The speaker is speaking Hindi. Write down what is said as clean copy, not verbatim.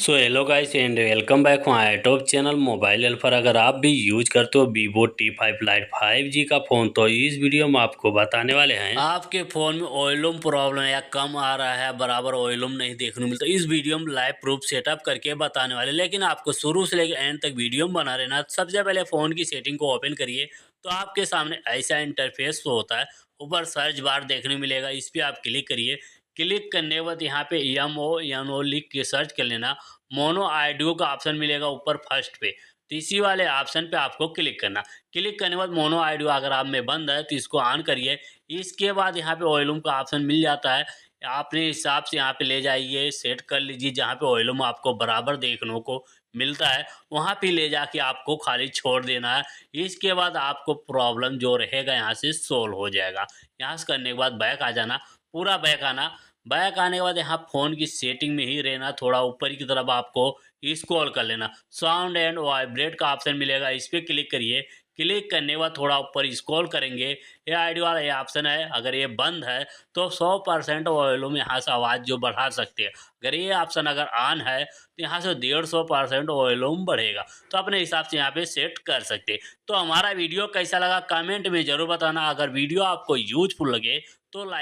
So hello guys and welcome back my YouTube channel mobile helper. अगर आप भी यूज करते हो वीवो T5 लाइट 5G का फ़ोन, तो इस वीडियो में आपको बताने वाले हैं आपके फ़ोन में ऑयलूम प्रॉब्लम या कम आ रहा है, बराबर ऑयलूम नहीं देखने को मिलता। इस वीडियो में लाइव प्रूफ सेटअप करके बताने वाले, लेकिन आपको शुरू से लेकर एंड तक वीडियो में बना रहना। सबसे पहले फ़ोन की सेटिंग को ओपन करिए तो आपके सामने ऐसा इंटरफेस होता है। ऊपर सर्च बार देखने मिलेगा, इस पर आप क्लिक करिए। क्लिक करने के बाद यहाँ पे MONO लिख के सर्च कर लेना। मोनो ऑडियो का ऑप्शन मिलेगा ऊपर फर्स्ट पे, तो इसी वाले ऑप्शन पे आपको क्लिक करना। क्लिक करने के बाद मोनो ऑडियो अगर आप में बंद है तो इसको ऑन करिए। इसके बाद यहाँ पे वॉल्यूम का ऑप्शन मिल जाता है, अपने हिसाब से यहाँ पे ले जाइए, सेट कर लीजिए। जहाँ पे वॉल्यूम आपको बराबर देखने को मिलता है वहाँ पे ले जाके आपको खाली छोड़ देना है। इसके बाद आपको प्रॉब्लम जो रहेगा यहाँ से सोल्व हो जाएगा। यहाँ से करने के बाद बैक आ जाना, पूरा बैक आना। बैक आने के बाद यहाँ फ़ोन की सेटिंग में ही रहना, थोड़ा ऊपर की तरफ आपको स्क्रॉल कर लेना। साउंड एंड वाइब्रेट का ऑप्शन मिलेगा, इस पर क्लिक करिए। क्लिक करने के बाद थोड़ा ऊपर स्क्रॉल करेंगे, ये आईडी वाला ये ऑप्शन है। अगर ये बंद है तो 100% वॉल्यूम यहाँ से आवाज़ जो बढ़ा सकते हैं। अगर ये ऑप्शन अगर ऑन है तो यहाँ से 150% वॉल्यूम बढ़ेगा। तो अपने हिसाब से यहाँ पे सेट कर सकते हैं। तो हमारा वीडियो कैसा लगा कमेंट में ज़रूर बताना। अगर वीडियो आपको यूजफुल लगे तो लाइक